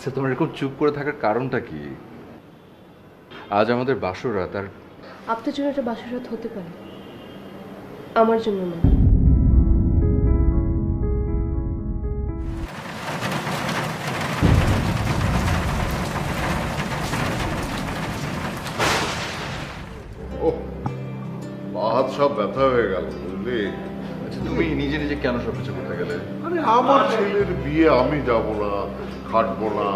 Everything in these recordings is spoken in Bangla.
আচ্ছা, তোমার এরকম চুপ করে থাকার কারণটা কি? আজ আমাদের বাসর রাত, আর আপনার জন্য একটা বাসর রাত হতে পারে, আমার জন্য না। ওহ, পা হাত সব ব্যথা হয়ে গেল বুঝলি। আচ্ছা, তুমি নিজে নিজে কেন সবকিছু করতে গেলে? আরে আমার ছেলের বিয়ে আমি যাব না, খাটবো না,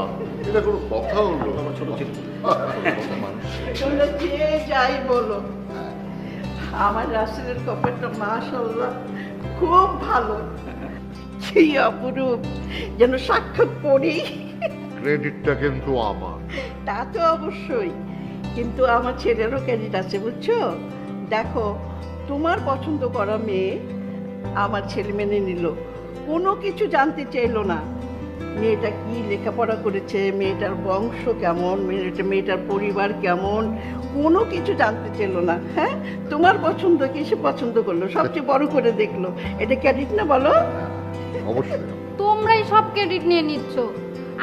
এটা কোনো কথা হলো? তোমরা যে যাই বলো, আমার রাসেলের কপালটা মাশাআল্লাহ খুব ভালো। কি অপরূপ, যেন সাক্ষাৎ পড়ি। ক্রেডিটটা কিন্তু আমার। তা তো অবশ্যই, কিন্তু আমার ছেলেরও ক্রেডিট আছে বুঝছো। দেখো, তোমার পছন্দ করা মেয়ে আমার ছেলে মেনে নিল, কোনো কিছু জানতে চাইলো না। মেয়েটা কি লেখাপড়া করেছে, মেয়েটার বংশ কেমন, মেয়েটার পরিবার কেমন, কোনো কিছু জানতে চাইলো না। হ্যাঁ, তোমার পছন্দ কি সে পছন্দ করলো, সবচেয়ে বড় করে দেখলো। এটা ক্রেডিট না বলো? অবশ্যই। তোমরাই সব ক্রেডিট নিয়ে নিচ্ছ।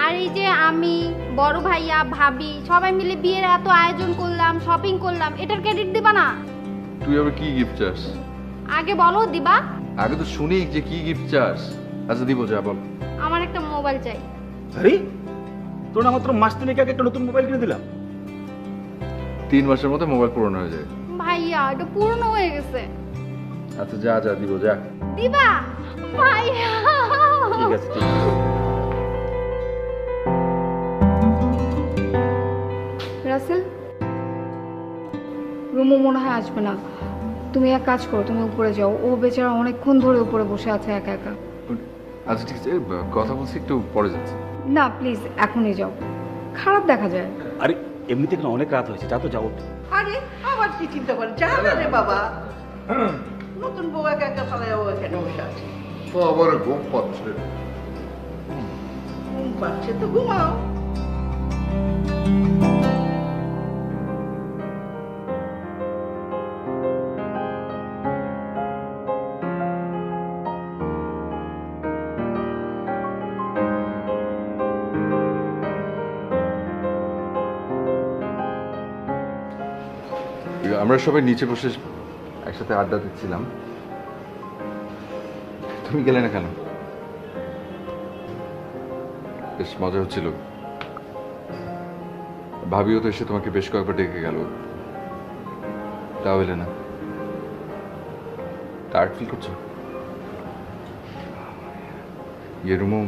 আর এই যে আমি, বড় ভাইয়া, ভাবি সবাই মিলে বিয়ের এত আয়োজন করলাম, শপিং করলাম, এটার ক্রেডিট দিবা না? তুই আবার কি গিফট চাস? আগে বলো দিবা। আগে তো শুনি যে কি গিফট চাস। আচ্ছা, দিব, যা বল। আমার একটা মোবাইল চাই। আরে তোর না মাত্র মাস তিনেক আগে একটা নতুন মোবাইল কিনে দিলাম। 3 মাসের মধ্যে মোবাইল পুরনো হয়ে যায়। ভাইয়া এটা পুরনো হয়ে গেছে। আচ্ছা, যা যা, দিব, যা। দিবা ভাইয়া? ঠিক আছে, ঠিক আছে। রাসেল, রুমু মনে হয় আসবে না। তুমি এক কাজ করো, তুমি উপরে যাও। ও বেচারা অনেকক্ষণ ধরে উপরে বসে আছে একা একা। আচ্ছা, ঠিক আছে, কথা বলছি, একটু পরে যাচ্ছি। না প্লিজ, এখনই যাও, খারাপ দেখা যায়। আরে এমনিতে কেন, অনেক রাত হয়েছে, যা তো যাও। আরে আবার কি চিন্তা করে, যা না রে বাবা। নতুন বউ একা একা পালায় ও এখানে বসে আছে। তো আমার ঘুম পাচ্ছে। ঘুম পাচ্ছে তো ঘুমাও। আমরা সবাই নিচে বসে একসাথে আড্ডা দিচ্ছিলাম, তুমি গেলে না কেন? বেশ মজা হচ্ছিল। ভাবিও তো এসে তোমাকে বেশ কয়েকবার ডেকে গেল, তাও এলে না। টায়ার্ড ফিল করছো? রুমু,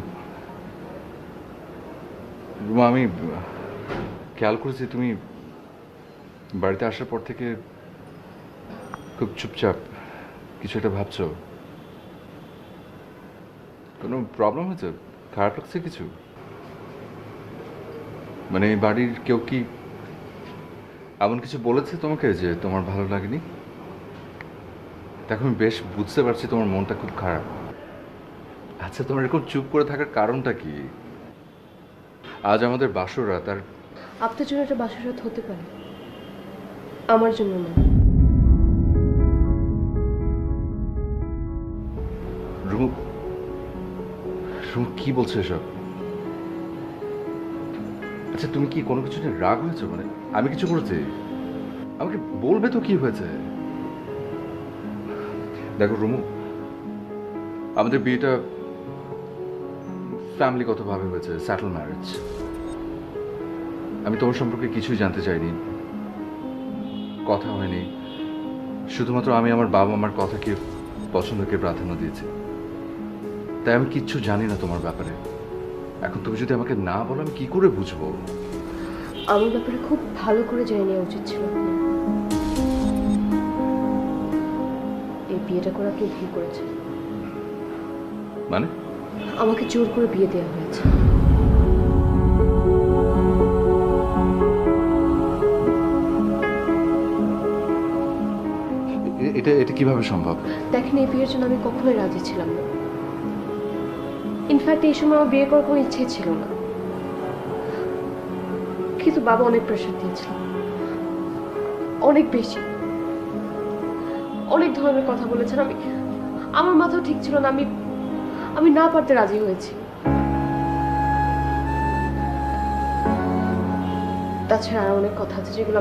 আমি খেয়াল করেছি তুমি বাড়িতে আসার পর থেকে খুব চুপচাপ, কিছু একটা ভাবছো। কোনো প্রবলেম হয়েছে? খারাপ লাগছে কিছু? মানে বাড়ির কেউ কি এমন কিছু বলেছে তোমাকে যে তোমার ভালো লাগেনি? দেখো, আমি বেশ বুঝতে পারছি তোমার মনটা খুব খারাপ। আচ্ছা, তোমার এরকম চুপ করে থাকার কারণটা কি? আজ আমাদের বাসর রাত, আর আপনার জন্য একটা বাসর রাত হতে পারে, আমার জন্য না। রুমু, রুমু কি বলছো এসব? আচ্ছা, তুমি কি কোনো কিছু নিয়ে রাগ হয়েছো? মানে আমি কিছু করেছি? আমাকে বলবে তো কি হয়েছে। দেখো রুমু, আমাদের বিয়েটা ফ্যামিলিগতভাবে হয়েছে, স্যাটল ম্যারেজ। আমি তোমার সম্পর্কে কিছুই জানতে চাইনি, কথা হয়নি। শুধুমাত্র আমি আমার বাবা মার কথাকে, পছন্দকে প্রাধান্য দিয়েছি। তাই আমি কিচ্ছু জানি না তোমার ব্যাপারে। এখন তুমি যদি আমাকে না বলো, আমি কি করে বুঝবো? আমার ব্যাপারে খুব ভালো করে জেনে নেওয়া উচিত ছিল আপনার। এই বিয়েটা করে আপনি ভুল করেছেন। মানে? আমাকে জোর করে বিয়ে দেওয়া হয়েছে। এটা এটা কিভাবে সম্ভব? দেখেন, এই বিয়ের জন্য আমি কখনোই রাজি ছিলাম না। ইনফ্যাক্ট এই সময় আমার বিয়ে করার কোনো ইচ্ছে ছিল না, কিন্তু বাবা অনেক প্রেশার দিয়েছিল, অনেক বেশি, অনেক ধরনের কথা বলেছেন। আমার মাথাও ঠিক ছিল না, আমি না পারতে রাজি হয়েছি। তাছাড়া আর অনেক কথা আছে যেগুলো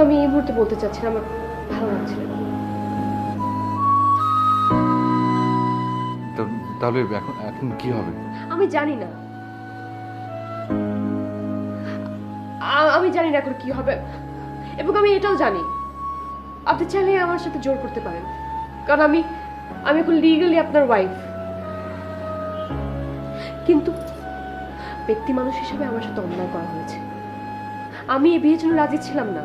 আমি এই মুহূর্তে বলতে চাচ্ছি না, আমার ভালো লাগছে না। তাহলে এখন এখন কি হবে? আমি জানি না, আমি জানি না এখন কি হবে, এবং আমি এটাও জানি আপনি চাইলে আমার সাথে জোর করতে পারেন, কারণ আমি এখন লিগালি আপনার ওয়াইফ। কিন্তু ব্যক্তি মানুষ হিসেবে আমার সাথে অন্যায় করা হয়েছে। আমি এই বিয়ের জন্য রাজি ছিলাম না,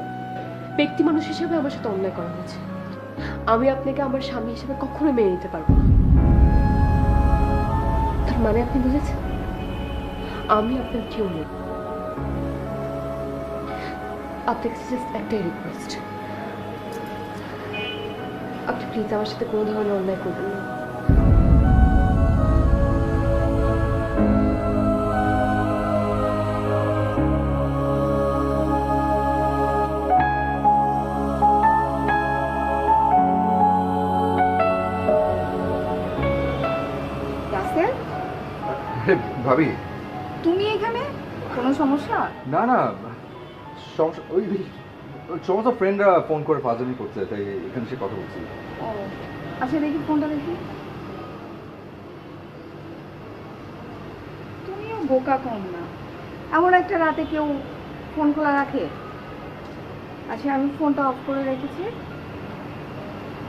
ব্যক্তি মানুষ হিসেবে আমার সাথে অন্যায় করা হয়েছে। আমি আপনাকে আমার স্বামী হিসেবে কখনো মেনে নিতে পারবো না। তার মানে আপনি বুঝেছেন, আমি আপনার কেউ নেই। আপনার কাছে জাস্ট একটাই রিকোয়েস্ট, আপনি প্লিজ আমার সাথে কোনো ধরনের অন্যায় করবেন না। রাসেল, ভাবি, তুমি এখানে? কোনো সমস্যা? না না, সমস্যা ওই সমস্ত ফ্রেন্ডরা ফোন করে ফাজলামি করছে, তাই এখানে সে কথা বলছি। ও আচ্ছা, দেখি ফোনটা দেখি। তুমিও বোকা কম না, এমন একটা রাতে কেউ ফোন খোলা রাখে? আচ্ছা, আমি ফোনটা অফ করে রেখেছি,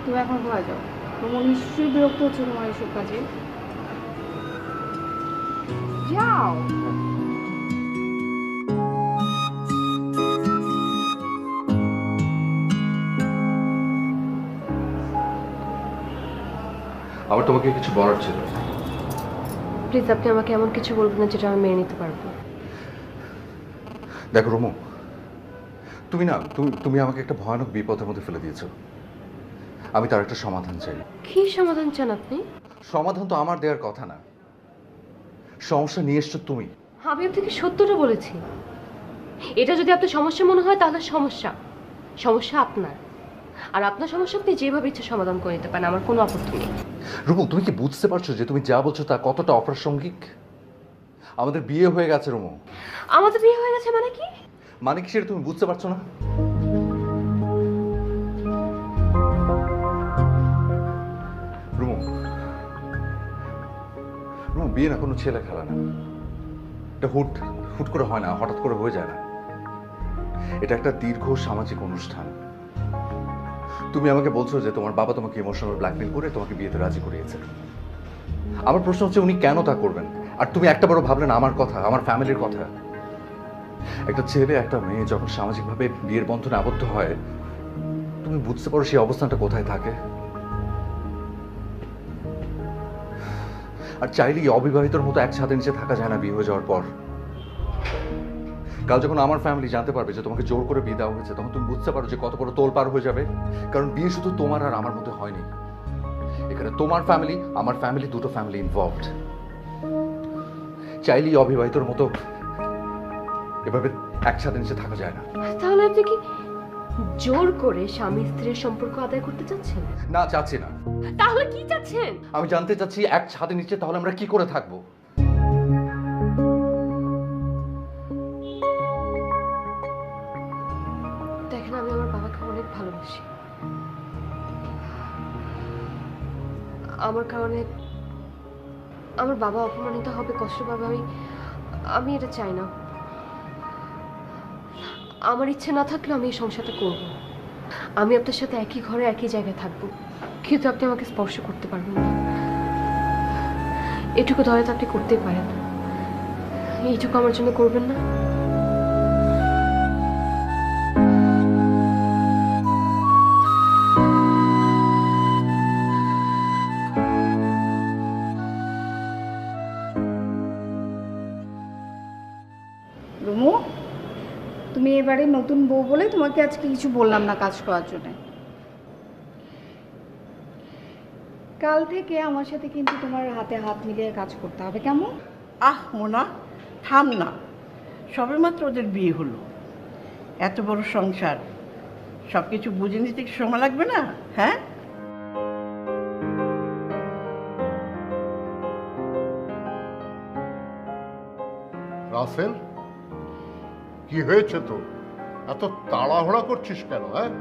তুমি এখন ঘরে যাও। তোমার নিশ্চয়ই বিরক্ত হচ্ছে তোমার এসব কাজে। যাও। আমার তোমাকে কিছু বলার ছিল। প্লিজ আপনি আমাকে এমন কিছু বলবেন না যেটা আমি মেনে নিতে পারবো। দেখো রুমু, তুমি না তুমি আমাকে একটা ভয়ানক বিপদের মধ্যে ফেলে দিয়েছো। আমি তার একটা সমাধান চাই। কি সমাধান চান আপনি? সমাধান তো আমার দেওয়ার কথা না, সমস্যা নিয়ে এসছো তুমি। আমি আপনাকে সত্যটা বলেছি। এটা যদি আপনার সমস্যা মনে হয় তাহলে সমস্যা আপনার, আর আপনার সমস্যা আপনি যেভাবে ইচ্ছে সমাধান করে নিতে পারেন, আমার কোনো আপত্তি নেই। রুমু, তুমি কি বুঝতে পারছো যে তুমি যা বলছো তা কতটা অপ্রাসঙ্গিক? আমাদের বিয়ে হয়ে গেছে রুমু। আমাদের বিয়ে হয়ে গেছে মানে কি? মানে কি সেটা তুমি বুঝতে পারছো না? রুমু, বিয়ে না কোনো ছেলে খেলা না। এটা হুট করে হয় না, হঠাৎ করে হয়ে যায় না। এটা একটা দীর্ঘ সামাজিক অনুষ্ঠান। তুমি আমাকে বলছো যে তোমার বাবা তোমাকে ইমোশনাল ব্ল্যাকমেল করে তোমাকে বিয়েতে রাজি করিয়েছে। আমার প্রশ্ন হচ্ছে, উনি কেন তা করবেন? আর তুমি একটা বড় ভাবলেন আমার কথা, আমার ফ্যামিলির কথা। একটা ছেলে একটা মেয়ে যখন সামাজিকভাবে বিয়ের বন্ধনে আবদ্ধ হয়, তুমি বুঝতে পারো সেই অবস্থানটা কোথায় থাকে। আর চাইলেই অবিবাহিতর মতো এক ছাদের নিচে থাকা যায় না বিয়ে হয়ে যাওয়ার পর। কাল যখন আমার ফ্যামিলি জানতে পারবে যে তোমাকে জোর করে বিয়ে দেওয়া হয়েছে, তখন তুমি বুঝতে পারো যে কত বড় তোল পার হয়ে যাবে। কারণ বিয়ে শুধু তোমার আর আমার মধ্যে হয়নি, এখানে তোমার ফ্যামিলি, আমার ফ্যামিলি, দুটো ফ্যামিলি ইনভলভড। চাইলেই অবিবাহিতর মতো এভাবে এক ছাদের নিচে থাকা যায় না। তাহলে আপনি কি জোর করে স্বামী স্ত্রীর সম্পর্ক আদায় করতে চাচ্ছেন? না, চাচ্ছি না। তাহলে কি চাচ্ছেন? আমি জানতে চাচ্ছি এক ছাদের নিচে তাহলে আমরা কি করে থাকবো? দেখেন, আমি আমার বাবাকে অনেক ভালোবাসি। আমার কারণে আমার বাবা অপমানিত হবে, কষ্ট পাবে, আমি এটা চাই না। আমার ইচ্ছে না থাকলে আমি এই সংসারটা করব। আমি আপনার সাথে একই ঘরে একই জায়গায় থাকবো, কিন্তু আপনি আমাকে স্পর্শ করতে পারবেন না। এটুকু দয়া তো আপনি করতেই পারেন, এইটুকু আমার জন্য করবেন না? রুমু, তুমি এবারে নতুন বউ বলে তোমাকে আজকে কিছু বললাম না কাজ করার জন্য। কাল থেকে আমার সাথে কিন্তু তোমার হাতে হাত মিলিয়ে কাজ করতে হবে, কেমন? আহ মোনা, থাম না, সবেমাত্র ওদের বিয়ে হলো, এত বড় সংসার, সব কিছু বুঝে নিতে কি সময় লাগবে না? হ্যাঁ, রাসেল, কি হয়েছে তো? এত তাড়াহুড়া করছিস কেন? হ্যাঁ,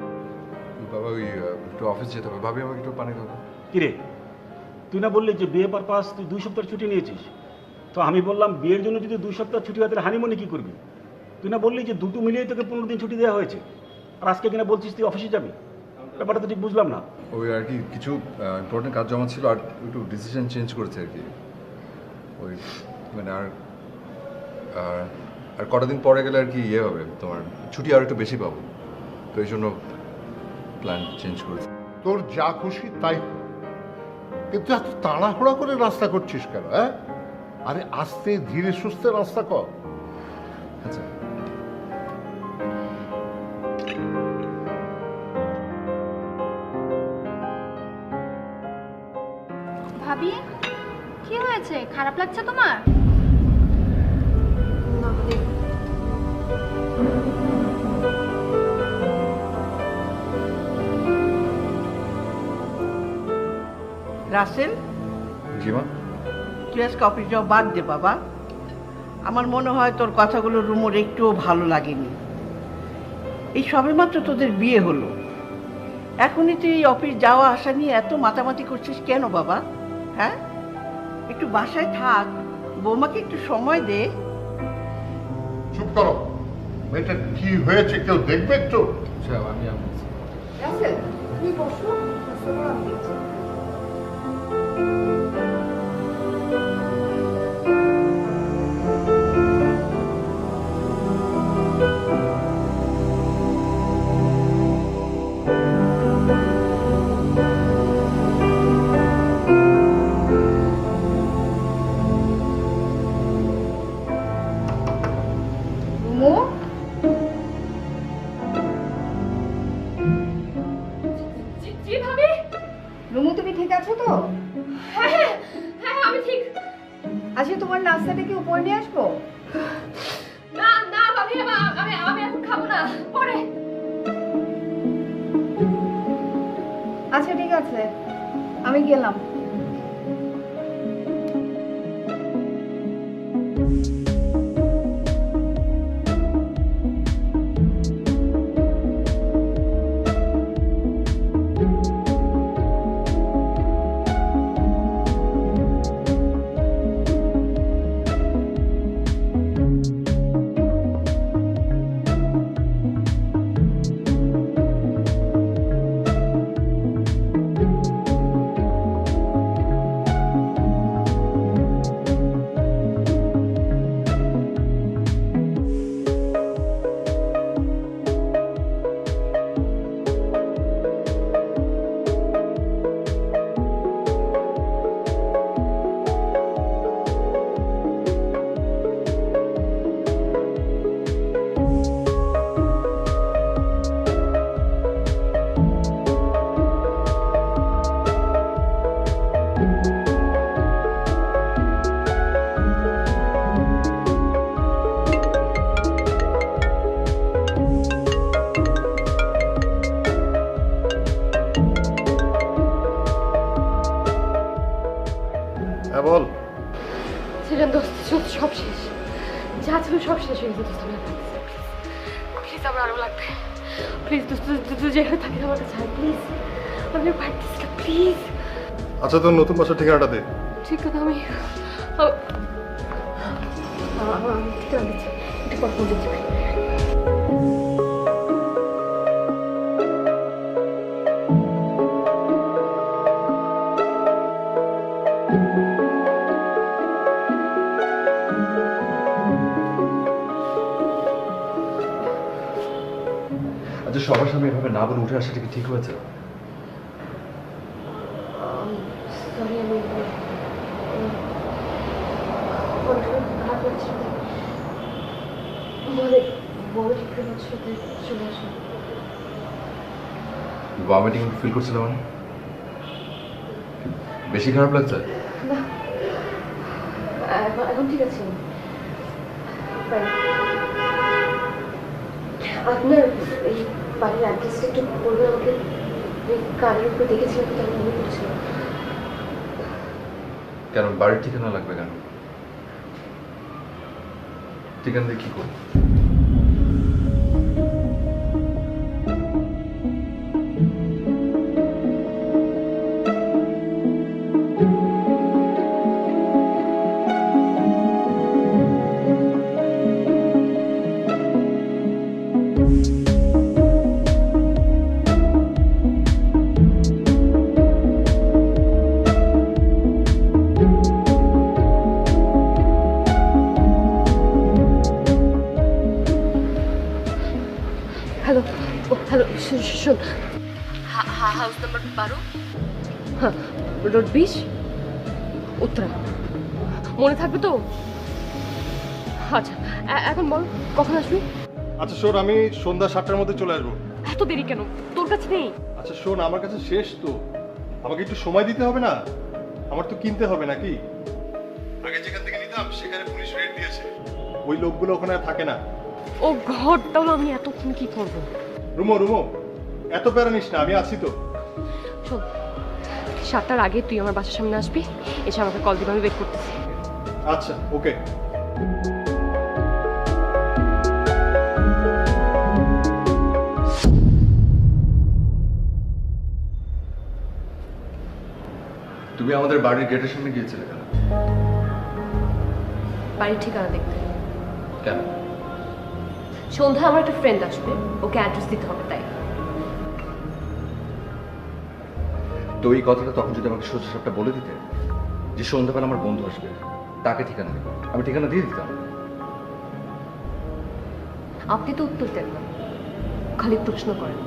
বাবা ওই একটু অফিস যেতে হবে, ভাবি আমাকে একটু পানি দেবো। কিরে, তুই না বললি যে বিয়ে পারপাস তুই 2 সপ্তাহ ছুটি নিয়েছিস? তো আমি বললাম বিয়ের জন্য যদি 2 সপ্তাহ ছুটি হয় তাহলে হানিমুনে কি করবি? তুই না বললি যে দুটো মিলিয়ে তোকে 15 দিন ছুটি দেওয়া হয়েছে, আর আজকে কিনা বলছিস তুই অফিসে যাবি? ব্যাপারটা তো ঠিক বুঝলাম না। ওই আর কি কিছু ইম্পর্টেন্ট কাজ জমা ছিল, আর একটু ডিসিশন চেঞ্জ করেছে আর কি। ওই মানে আর আর আর কটা দিন পরে গেলে আর কি ইয়ে হবে, তোমার ছুটি আর একটু বেশি পাবো, তো এই জন্য প্ল্যান চেঞ্জ করেছি। তোর যা খুশি তাই কর। কিন্তু এত তাড়াহুড়া করে রাস্তা করছিস কেন? হ্যাঁ, আরে আস্তে ধীরে সুস্থে রাস্তা কর। আচ্ছা, ভাবি, কি হয়েছে? খারাপ লাগছে তোমার? না মানে রাসেল, জি মা। তুই আজকে অফিস যাওয়া বাদ দে বাবা। আমার মনে হয় তোর কথাগুলো রুমোর একটুও ভালো লাগেনি। এই সবেমাত্র তোদের বিয়ে হলো, এখনই তুই এই অফিস যাওয়া আসা নিয়ে এত মাতামাতি করছিস কেন বাবা? হ্যাঁ, একটু বাসায় থাক, বৌমাকে একটু সময় দে। চুপ করো, মেয়েটা কি হয়েছে কেউ দেখবে একটু? আচ্ছা, আমি রাসেল, তুমি বসো, নাস্তা করো, আমি দেখছি। রুমু, জি ভাবি। রুমু তুমি ঠিক আছো তো? হ্যাঁ হ্যাঁ হ্যাঁ, আমি ঠিক। আচ্ছা, তোমার নাস্তাটা কি উপরে নিয়ে আসবো? না না ভাবি, আমি আমি এখন খাবো না, পরে। আচ্ছা ঠিক আছে, আমি গেলাম। হ্যাঁ বল। সেটা দোস্ত সব শেষ, যা ছিল সব শেষ হয়ে গেছে দোস্ত। প্লিজ আমার আরো লাগবে, প্লিজ দোস্ত, তুই যেখানে থাকিস আমার কাছে প্লিজ, আমি পারতেছি না, প্লিজ। আচ্ছা, তোর নতুন বাসার ঠিকানাটা দে। ঠিক আছে, আমি ঠিকানা দিচ্ছি, একটু পর ফোন দিচ্ছি। আচ্ছা, সবার সামনে এভাবে না বলে উঠে আসাটা কি ঠিক হয়েছে? সরি, আমি খারাপ লাগছে, বড় ঠিক হচ্ছে, চলে আসো। ভমিটিং ফিল করছিল মানে? বেশি খারাপ লাগছে? না, এখন ঠিক আছে। আপনার এই বাড়ির অ্যাড্রেসটা একটু বলবেন আমাকে? কারের উপরে দেখেছিলাম, কেন মনে পড়ছিল। কেন বাড়ির ঠিকানা লাগবে কেন? ঠিকানা দিয়ে কি করবো? শোন, হাউস নাম্বার 12, হ্যাঁ, রোড 20, উত্তরা। মনে থাকবে তো? আচ্ছা, এখন বল কখন আসবি? আচ্ছা শোন, আমি সন্ধ্যা 7টার মধ্যে চলে আসবো। এত দেরি কেন? তোর কাছে নেই? আচ্ছা শোন, আমার কাছে শেষ তো, আমাকে একটু সময় দিতে হবে না? আমার তো কিনতে হবে নাকি? আগে যেখান থেকে নিতাম সেখানে পুলিশ রেড দিয়েছে, ওই লোকগুলো ওখানে আর থাকে না। ও ঘর, তাহলে আমি এতক্ষণ কি করব? রুমো রুমো, এত প্যারা নিস না, আমি আছি তো। শোন, 7টার আগে তুই আমার বাসার সামনে আসবি, এসে আমাকে কল দিবি, আমি ওয়েট করতেছি। আচ্ছা ওকে। তুমি আমাদের বাড়ির গেটের সামনে গিয়েছিলে কেন? বাড়ির ঠিকানা দেখতে। কেন? সন্ধ্যায় আমার একটা ফ্রেন্ড আসবে, ওকে অ্যাড্রেস দিতে হবে তাই। তো এই কথাটা তখন যদি আমাকে সোজা সাপটা বলে দিতে যে সন্ধ্যাবেলা আমার বন্ধু আসবে, তাকে ঠিকানা দেবো, আমি ঠিকানা দিয়ে দিতাম। আপনি তো উত্তর দেন না, খালি প্রশ্ন করেন।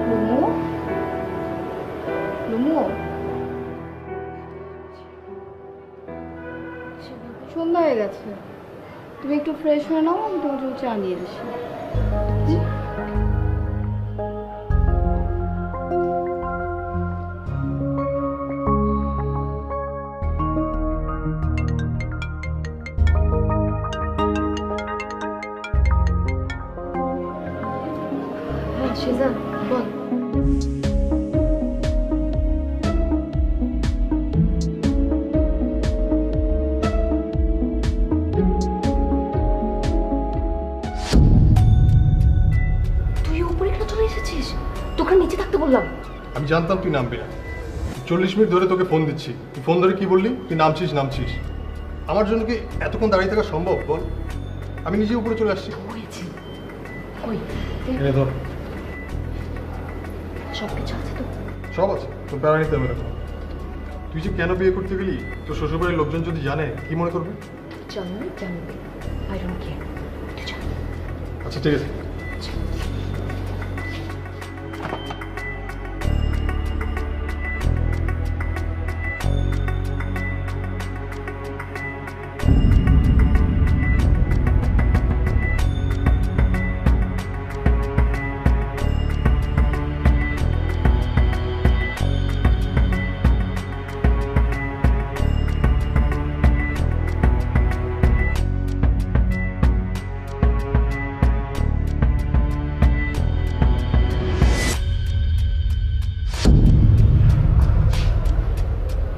লুমু, লুমু, সন্ধ্যা হয়ে গেছে, তুমি একটু ফ্রেশ হয়ে নাও, আমি তোমার জন্য চা নিয়ে আসি। হ্যাঁ সেজান, বল। তুই উপরে কেন চলে এসেছিস? তোকে নিচে থাকতে বললাম। আমি জানতাম তুই নামবি না। 40 মিনিট ধরে তোকে ফোন দিচ্ছি, তুই ফোন ধরে কি বললি? তুই নামছিস নামছিস। আমার জন্য কি এতক্ষণ দাঁড়িয়ে থাকা সম্ভব বল? আমি নিজে উপরে চলে আসছি। হয়েছে কই? এনে ধর। সব কিছু আছে তো? সব আছে, তোর প্যারা নিতে হবে না। তুই যে কেন বিয়ে করতে গেলি, তোর শ্বশুরবাড়ির লোকজন যদি জানে কি মনে করবে? জানবে জানবে, আই ডোন্ট কেয়ার। তুই জান। আচ্ছা ঠিক আছে।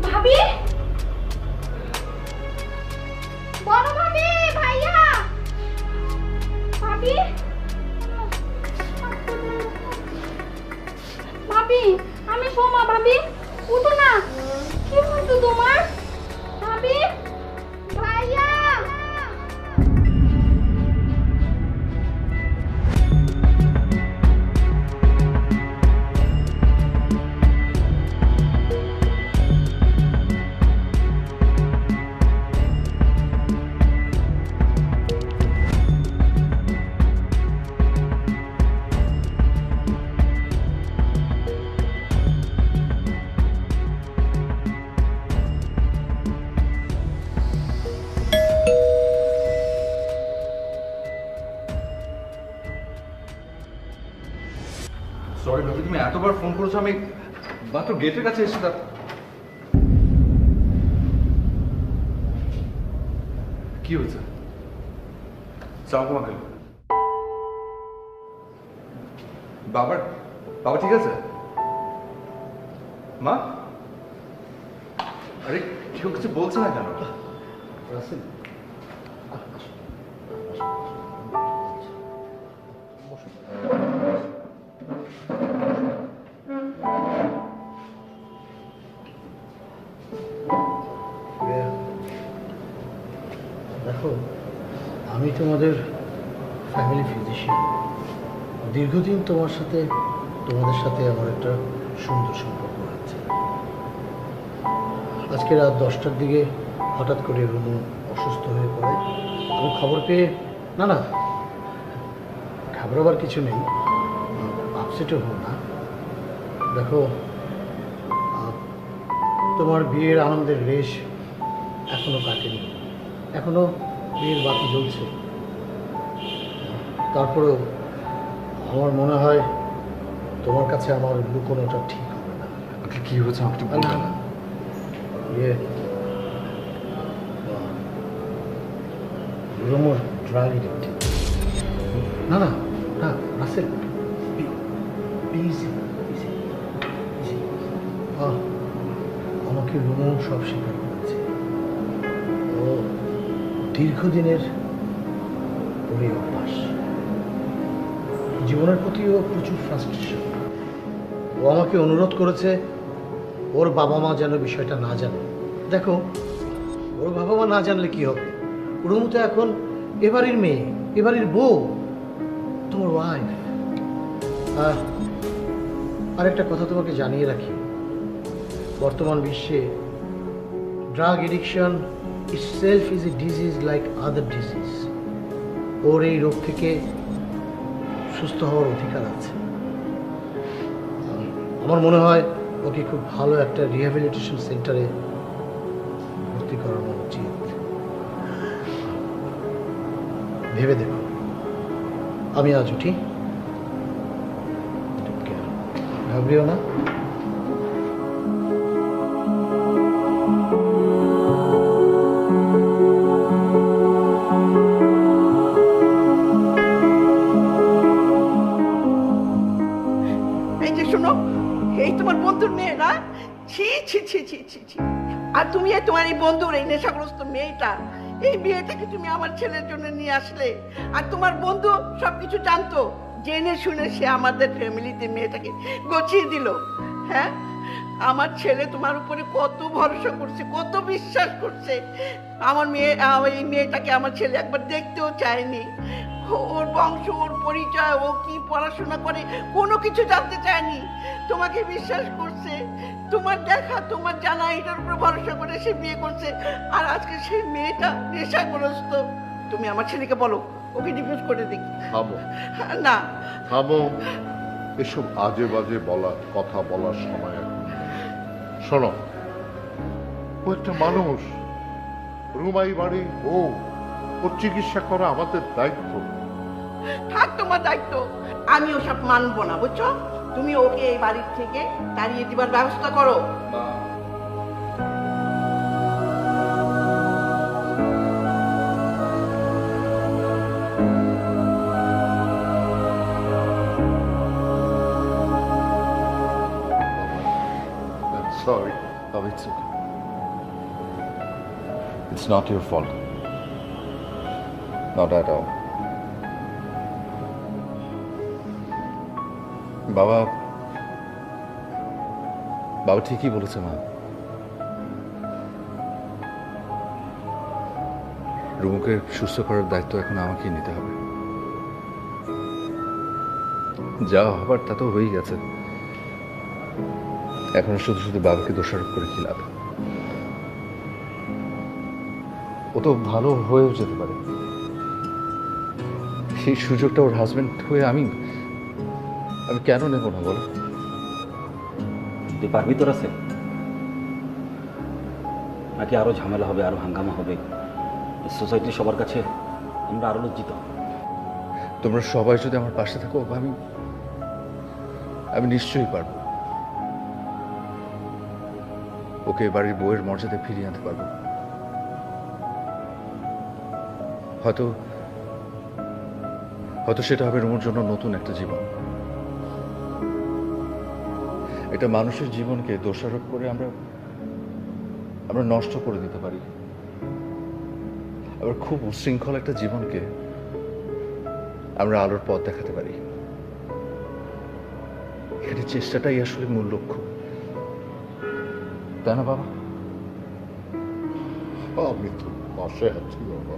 ভাবি, বড় ভাবি, ভাইয়া, ভাবি, ভাবি, আমি সোমা। ভাবি উঠো না, কি হয়েছে তোমার? ভাবি, ভাইয়া। সরি ভাবি, তুমি এতবার ফোন করেছো, আমি মাত্র গেটের কাছে এসে কি হয়েছে? সালাম আঙ্কেল। বাবা ঠিক আছে? মা? আরে কেউ কিছু বলছে না কেন? দেখো, আমি তোমাদের ফ্যামিলি ফিজিশিয়ান। দীর্ঘদিন তোমাদের সাথে আমার একটা সুন্দর সম্পর্ক আছে। আজকে রাত 10টার দিকে হঠাৎ করে রুনু অসুস্থ হয়ে পড়ে। আমি খবর পেয়ে না ঘাবড়াবার কিছু নেই, আপসেটও হো না। দেখো, তোমার বিয়ের আনন্দের রেশ এখনো কাটেনি, এখনো বিয়ের বাতি জ্বলছে। তারপরেও আমার মনে হয় তোমার কাছে আমার লুকোনোটা ঠিক হবে না। কি হচ্ছে আমাকে একটু বলবেন না? ইয়ে, রুমোর ড্রাগ এডিক্টেড। না না না রাসেল, প্লিজ আমাকে রুমো সব স্বীকার করেছে। ও দীর্ঘদিনের ওই অভ্যাস, জীবনের প্রতিও প্রচুর ফ্রাস্ট্রেশন। ও আমাকে অনুরোধ করেছে ওর বাবা মা যেন বিষয়টা না জানে। দেখো, ওর বাবা মা না জানলে কি হবে? রুমু তো এখন এবারের মেয়ে, এবারের বউ, তোমার ওয়াইফ। আরেকটা কথা তোমাকে জানিয়ে রাখি, বর্তমান বিশ্বে drug addiction itself is a disease like other disease. ওর এই রোগ থেকে সুস্থ হওয়ার অধিকার আছে। আমার মনে হয় ওকে খুব ভালো একটা রিহ্যাবিলিটেশন সেন্টারে ভর্তি করানো উচিত। ভেবে দেখো। আমি আজ উঠি, ঘাবড়িও না। এই যে শোনো, এই তোমার বন্ধুর মেয়ে না? ছি ছি ছি ছি ছি ছি। আর তুমি তোমার এই বন্ধুর এই নেশাগ্রস্ত মেয়েটা, এই বিয়েটাকে তুমি আমার ছেলের জন্য নিয়ে আসলে, আর তোমার বন্ধু সবকিছু জানতো, জেনে শুনে সে আমাদের ফ্যামিলিতে মেয়েটাকে গছিয়ে দিল। হ্যাঁ, আমার ছেলে তোমার উপরে কত ভরসা করছে, কত বিশ্বাস করছে। আমার এই মেয়েটাকে আমার ছেলে একবার দেখতেও চায়নি। ওর বংশ, ওর পরিচয়, ও কি পড়াশোনা করে, কোনো কিছু জানতে চায়নি। তোমাকে বিশ্বাস করছে, তোমার দেখা, তোমার জানা, এটার উপর ভরসা করে সে বিয়ে করছে। আর আজকে সেই মেয়েটা নেশাগ্রস্ত। তুমি আমার ছেলেকে বলো ওকে ডিভোর্স করে দিই। থামো না, থামো, এসব আজে বাজে কথা বলার সময় এখন নেই। শোনো, ও একটা মানুষ, রুমাই বাড়ি, ওর চিকিৎসা করা আমাদের দায়িত্ব। থাক তোমার দায়িত্ব, আমি ওসব মানবো না, বুঝছো? তুমি ওকে এই বাড়ির থেকে তাড়িয়ে দিবার ব্যবস্থা করো। Sorry. Oh, it's okay. It's not your fault. Not at all. বাবা ঠিকই বলেছে মা। রুমুকে সুস্থ করার দায়িত্ব এখন আমাকেই নিতে হবে। যা হবার তা তো হয়েই গেছে, এখন শুধু শুধু বাবাকে দোষারোপ করে কি লাভ? ও তো ভালো হয়েও যেতে পারে। সেই সুযোগটা ওর হাজবেন্ড হয়ে আমি কেন নেব না বলো? তুই পারবি তোর আছে, নাকি আরো ঝামেলা হবে, আরো হাঙ্গামা হবে? সোসাইটি সবার কাছে আমরা আরো লজ্জিত। তোমরা সবাই যদি আমার পাশে থাকো, আমি নিশ্চয়ই পারবো। ওকে বাড়ির বউয়ের মর্যাদা ফিরিয়ে আনতে পারবো। হয়তো সেটা হবে রুমুর জন্য নতুন একটা জীবন। এটা মানুষের জীবনকে দোষারোপ করে আমরা নষ্ট করে দিতে পারি। আবার খুব উচ্ছৃঙ্খল একটা জীবনকে আমরা আলোর পথ দেখাতে পারি। এখানে চেষ্টাটাই আসলে মূল লক্ষ্য, তাই না বাবা? আমি তো পাশে আছি বাবা।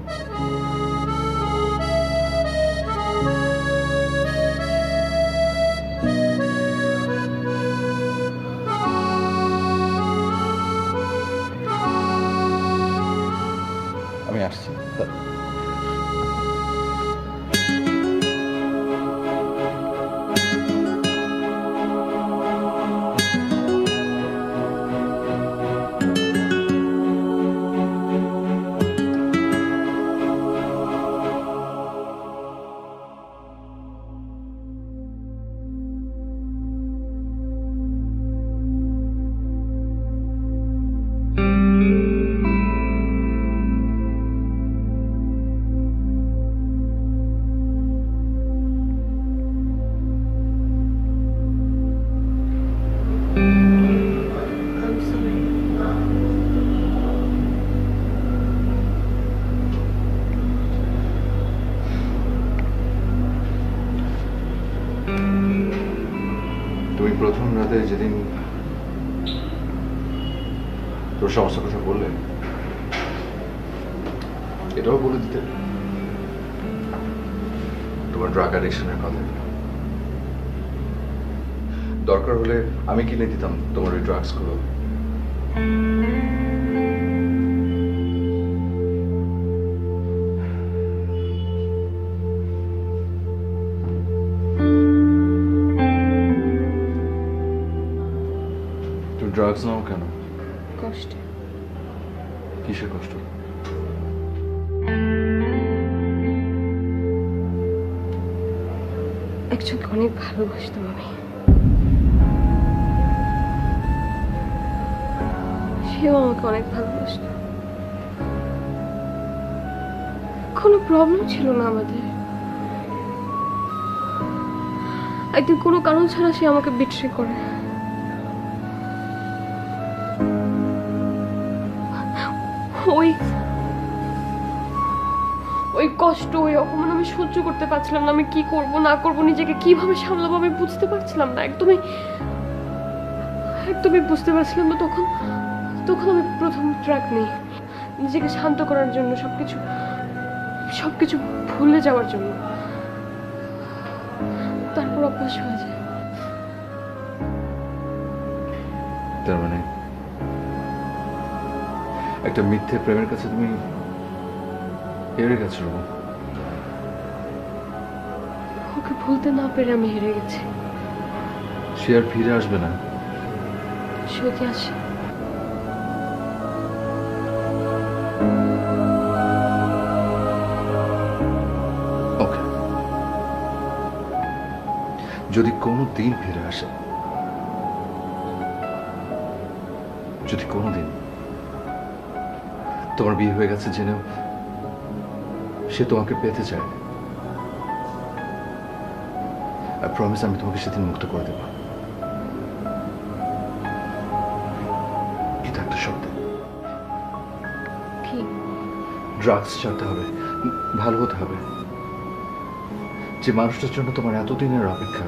আমি আসছি। তুমি প্রথম রাতে যেদিন তোর সমস্যার কথা বললে, এটাও বলে দিতে তোমার ড্রাগ অ্যাডিকশনের কথা। দরকার হলে আমি কিনে দিতাম তোমার ওই ড্রাগস গুলো। তুমি ড্রাগস নাও কেন? কষ্ট। কিসের কষ্ট? একজনকে অনেক ভালোবাসতাম আমি, সেও আমাকে অনেক ভালোবাসত। কোনো প্রবলেম ছিল না আমাদের। একদিন কোনো কারণ ছাড়া সে আমাকে বিট্রে করে। ওই কষ্ট, ওই অপমান আমি সহ্য করতে পারছিলাম না। আমি কি করব না করব, নিজেকে কিভাবে সামলাবো আমি বুঝতে পারছিলাম না। একদমই বুঝতে পারছিলাম না। তখন আমি প্রথম ট্র্যাক নেই, নিজেকে শান্ত করার জন্য, সবকিছু ভুলে যাওয়ার জন্য। তারপর অভ্যাস হয়ে যায়। তার মানে একটা মিথ্যে প্রেমের কাছে তুমি হেরে গেছো। ওকে ভুলতে না পেরে আমি হেরে গেছি। সে আর ফিরে আসবে না। যদি আসে, ওকে, যদি কোনো দিন ফিরে আসে, যদি কোনোদিন তোমার বিয়ে হয়ে গেছে জেনেও সে তোমাকে পেতে চায়, আই প্রমিস আমি তোমাকে সেদিন মুক্ত করে দেব। কিন্তু একটা শর্তে। কি? ড্রাগস ছাড়তে হবে, ভালো হতে হবে। যে মানুষটার জন্য তোমার এতদিনের অপেক্ষা,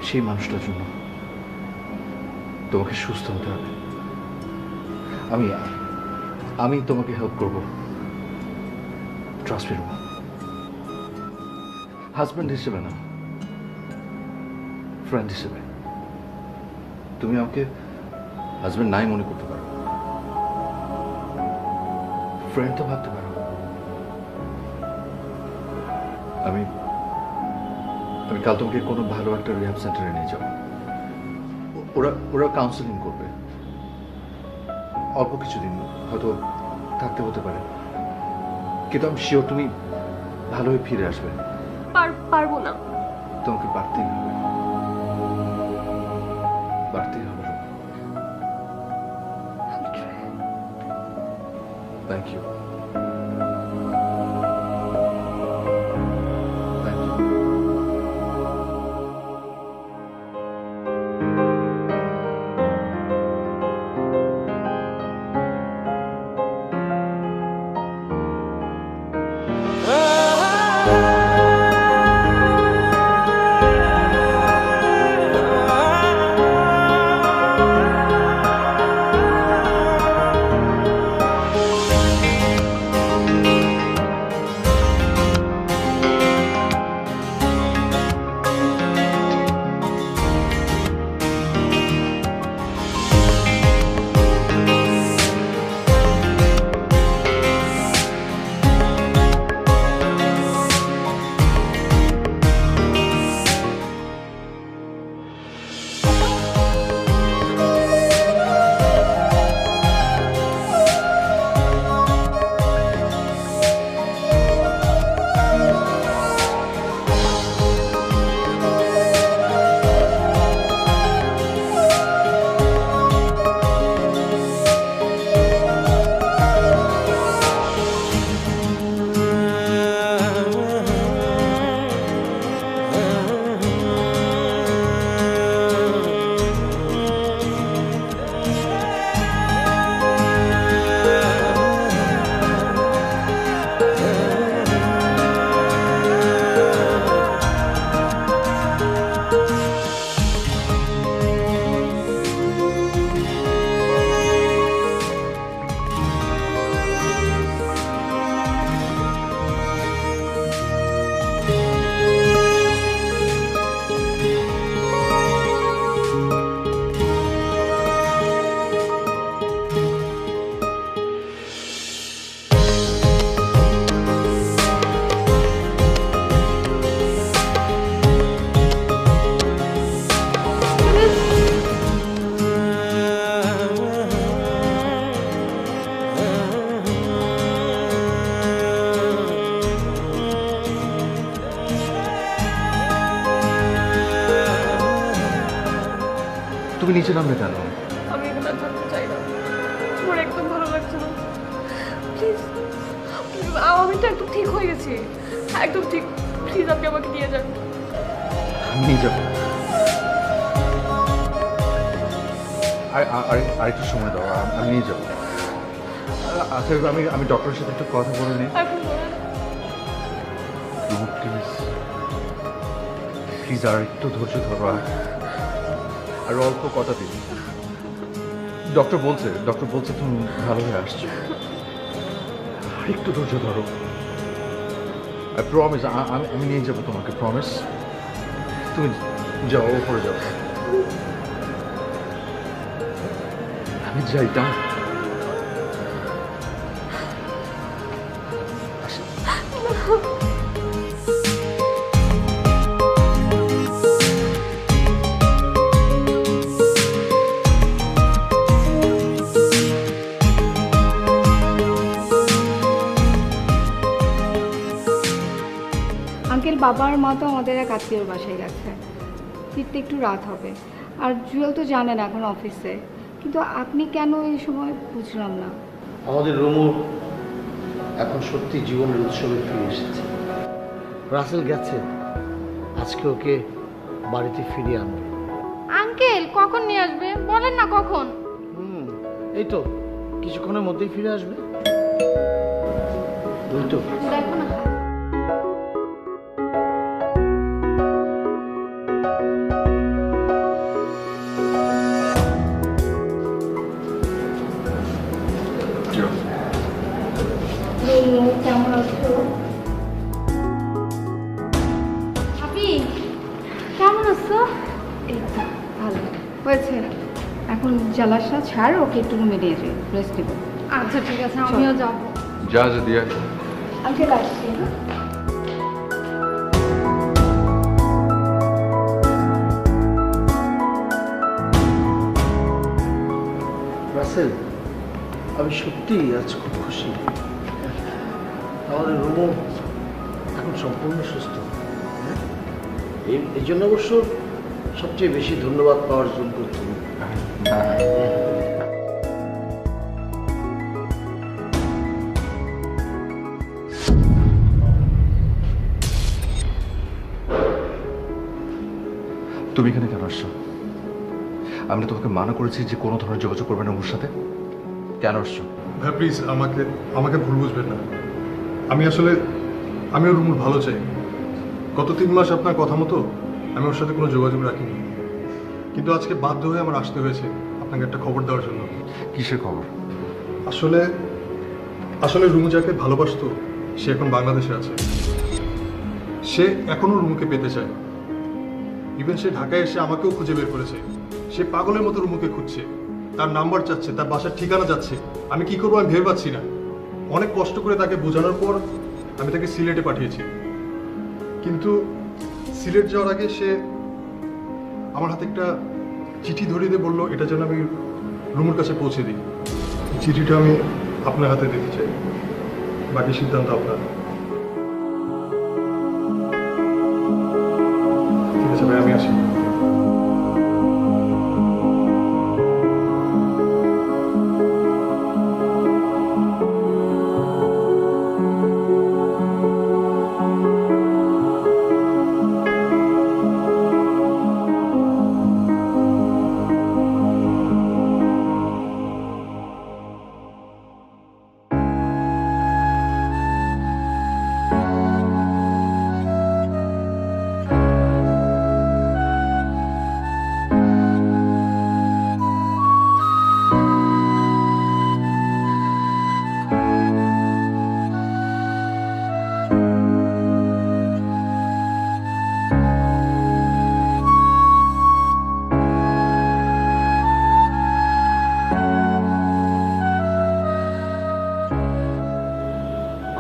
সেই মানুষটার জন্য তোমাকে সুস্থ হতে হবে। আমি তোমাকে হেল্প করব। ট্রাস্ট মি রুমা, হাজব্যান্ড হিসেবে না, ফ্রেন্ড হিসেবে। তুমি আমাকে হাজব্যান্ড নাই মনে করতে পারো, ফ্রেন্ড তো ভাবতে পারো। আমি কাল তোমাকে কোনো ভালো একটা রিহ্যাব সেন্টারে নিয়ে যাবো। ওরা কাউন্সেলিং করবে। অল্প কিছুদিন হয়তো থাকতে হতে পারে, কিন্তু আমি শিওর তুমি ভালো হয়ে ফিরে আসবে। পারবো না। তোমাকে পারতেই হবে, পারতেই হবে। Thank you. তুমি নিচে নামবে কেন? আমি এখানে আর থাকতে চাই না, আমার একদম ভালো লাগছে না। প্লিজ, আমি তো একদম ঠিক হয়ে গেছি, একদম ঠিক। প্লিজ আপনি আমাকে নিয়ে যান। আমি নিয়ে যাবো। আর একটু সময় দাও, আমি নিয়ে যাবো। আচ্ছা, আমি ডক্টরের সাথে একটু কথা বলে নিই। এখন বলেন। প্লিজ প্লিজ আর একটু ধৈর্য ধরো, আর অল্প কথা দিন। ডক্টর বলছে তুমি ভালো হয়ে আসছো, আর একটু ধৈর্য ধরো। আই প্রমিস, আমি নিয়ে যাবো তোমাকে, প্রমিস। তুমি যাও, ওপরে যাও। আমি যাই, দাও। আঙ্কেল, বাবার মা তো আমাদের এক আত্মীয়র বাসায় গেছে, ফিরতে একটু রাত হবে। আর জুয়েল তো জানেন এখন অফিসে, কিন্তু আপনি কেন এই সময় বুঝলাম না। আমাদের রুমু এখন সত্যি জীবনের উৎসবে ফিরে এসেছে। রাসেল গেছে, আজকে ওকে বাড়িতে ফিরিয়ে আনবে। আঙ্কেল কখন নিয়ে আসবে বলেন না, কখন? এই তো কিছুক্ষণের মধ্যেই ফিরে আসবে। ওই তো দেখো না। কেমন আছো? ভাবি কেমন আছো? এই তো ভালো হয়েছে। এখন জ্বালাসা ছাড়, ওকে একটু রুমে নিয়ে যাই, রেস্ট নেব। আচ্ছা ঠিক আছে, আমিও যাবো। যা দিয়া। আঙ্কেল আসছি। রাসেল, আমি সত্যি আজ খুব খুশি। আমাদের রুমু এখন সম্পূর্ণ সুস্থ। এই জন্য অবশ্য সবচেয়ে বেশি ধন্যবাদ পাওয়ার যোগ্য তুমি। তুমি এখানে কেন আসছো? আমি তোমাকে মানা করেছি যে কোনো ধরনের যোগাযোগ করবে না ওর সাথে। কেন আসছো? ভাই প্লিজ আমাকে ভুল বুঝবেন না। আমি ওর রুমুর ভালো চাই। গত 3 মাস আপনার কথা মতো আমি ওর সাথে কোনো যোগাযোগ রাখিনি, কিন্তু আজকে বাধ্য হয়ে আমার আসতে হয়েছে আপনাকে একটা খবর দেওয়ার জন্য। কিসের খবর? আসলে রুমু যাকে ভালোবাসতো সে এখন বাংলাদেশে আছে। সে এখনো রুমুকে পেতে চায়। ইভেন সে ঢাকায় এসে আমাকেও খুঁজে বের করেছে। সে পাগলের মতো রুমুকে খুঁজছে, তার নাম্বার চাচ্ছে, তার বাসার ঠিকানা যাচ্ছে। আমি কি করবো আমি ভেবে পাচ্ছি না। অনেক কষ্ট করে তাকে বোঝানোর পর আমি তাকে সিলেটে পাঠিয়েছি, কিন্তু সিলেট যাওয়ার আগে সে আমার হাতে একটা চিঠি ধরিয়ে দিয়ে বললো এটা যেন আমি রুমুর কাছে পৌঁছে দিই। চিঠিটা আমি আপনার হাতে দিতে চাই, বাকি সিদ্ধান্ত আপনার। ঠিক আছে ভাই, আমি আসি।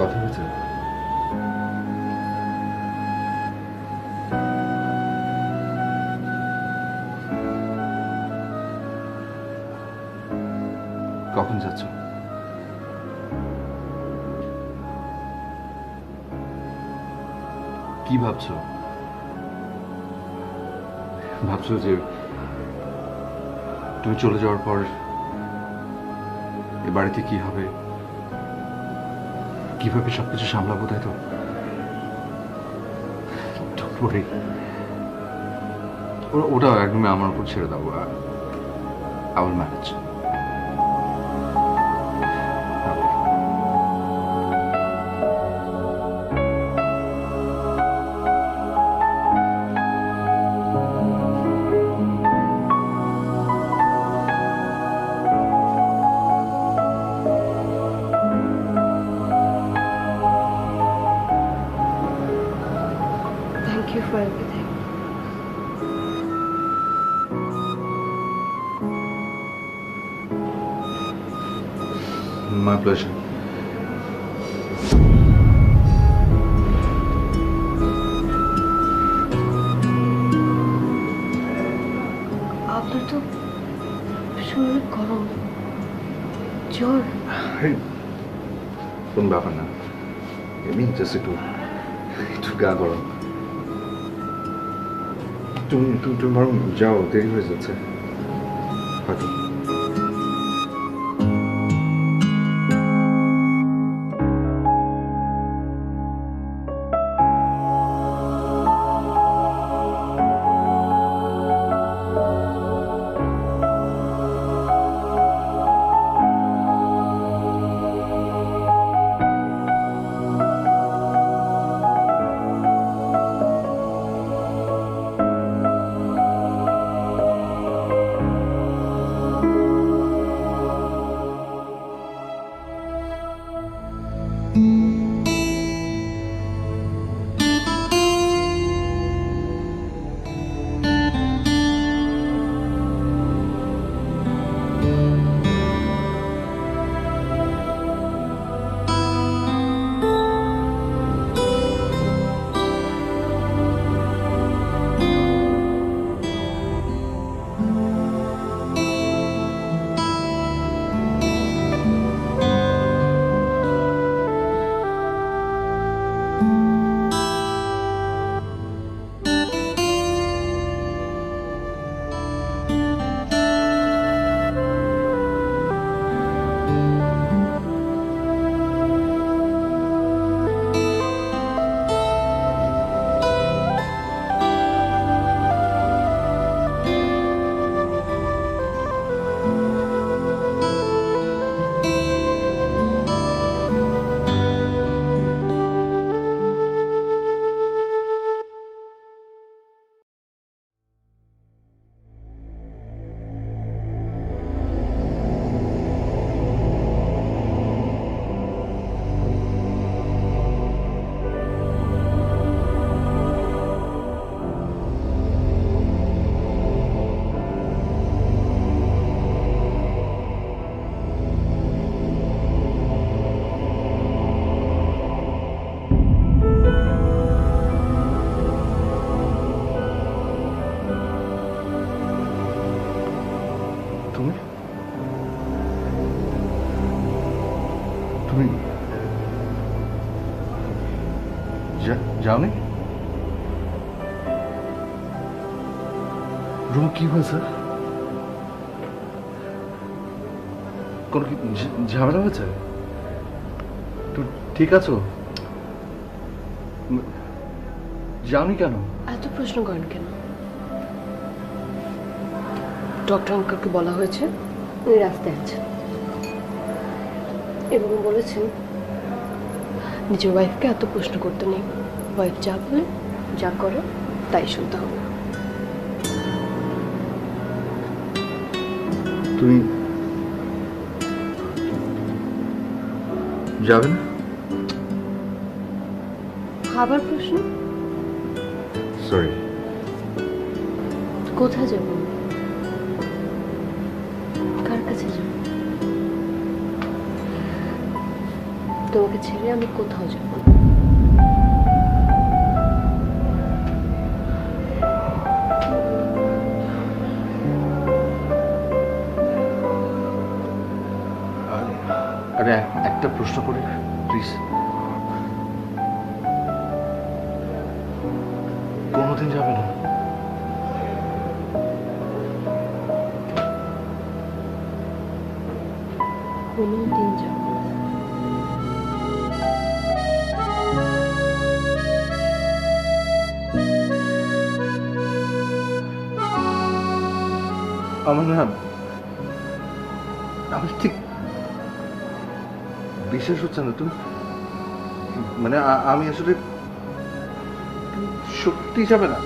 কথা হয়েছে? কখন যাচ্ছ? কি ভাবছো? ভাবছো যে তুমি চলে যাওয়ার পর এ বাড়িতে কি হবে, কিভাবে সবকিছু সামলাবো, তাই তো? Don't worry. ওটা একদমই আমার উপর ছেড়ে দাও। I will manage. Thank you for everything. My pleasure. আপনার তো শরীরে গরম, জ্বর। কোন ব্যাপার না, এমনি জাস্ট একটু গা গরম। তুমি বরং যাও, দেরি হয়ে যাচ্ছে হয়তো। তুমি যাওনি? রুম কি হয়েছে? কোন কি ঝামেলা হয়েছে? তুমি ঠিক আছো? যাওনি কেন? এত প্রশ্ন করেন কেন? ডক্টর আঙ্কেলকে বলা হয়েছে উনি রাস্তায় আছেন এবং বলেছেন নিজের ওয়াইফকে এত প্রশ্ন করতে নেই। ওয়াইফ যা বলে যা করে তাই শুনতে হবে। তুমি যাবে না? আবার প্রশ্ন? সরি। কোথায় যাব? কার কাছে যাব? তোমাকে ছেড়ে আমি কোথাও যাব না। আরে একটা প্রশ্ন করি প্লিজ। কোনোদিন যাবে না? আমার না, আমার ঠিক বিশ্বাস হচ্ছে না। তুমি মানে আমি আসলে সত্যি যাবে না?